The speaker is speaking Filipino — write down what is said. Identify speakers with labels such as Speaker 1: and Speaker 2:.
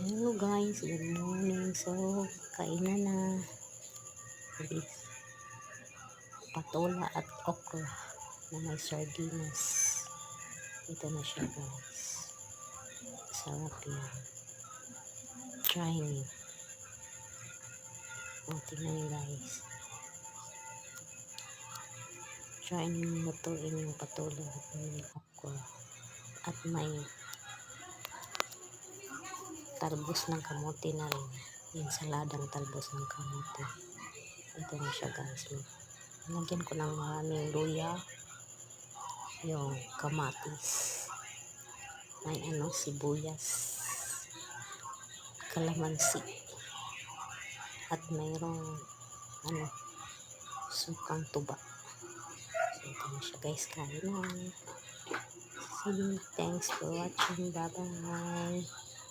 Speaker 1: Hello guys, good morning. So, kainan na. This patola at okra na may sardinas. Ito na siya guys. Sarap yan. Try me. O, tingnan niyo guys. Try niyo lutuin yung patola at may okra. At may talbos ng kamote na rin. Yung saladang talbos ng kamote. Ito na siya guys. Lagyan ko ng maraming luya. Yung kamatis. May sibuyas. Kalamansi. At mayroong sukang tuba. So, ito na siya guys. Kain na. Thanks for watching. Bye bye.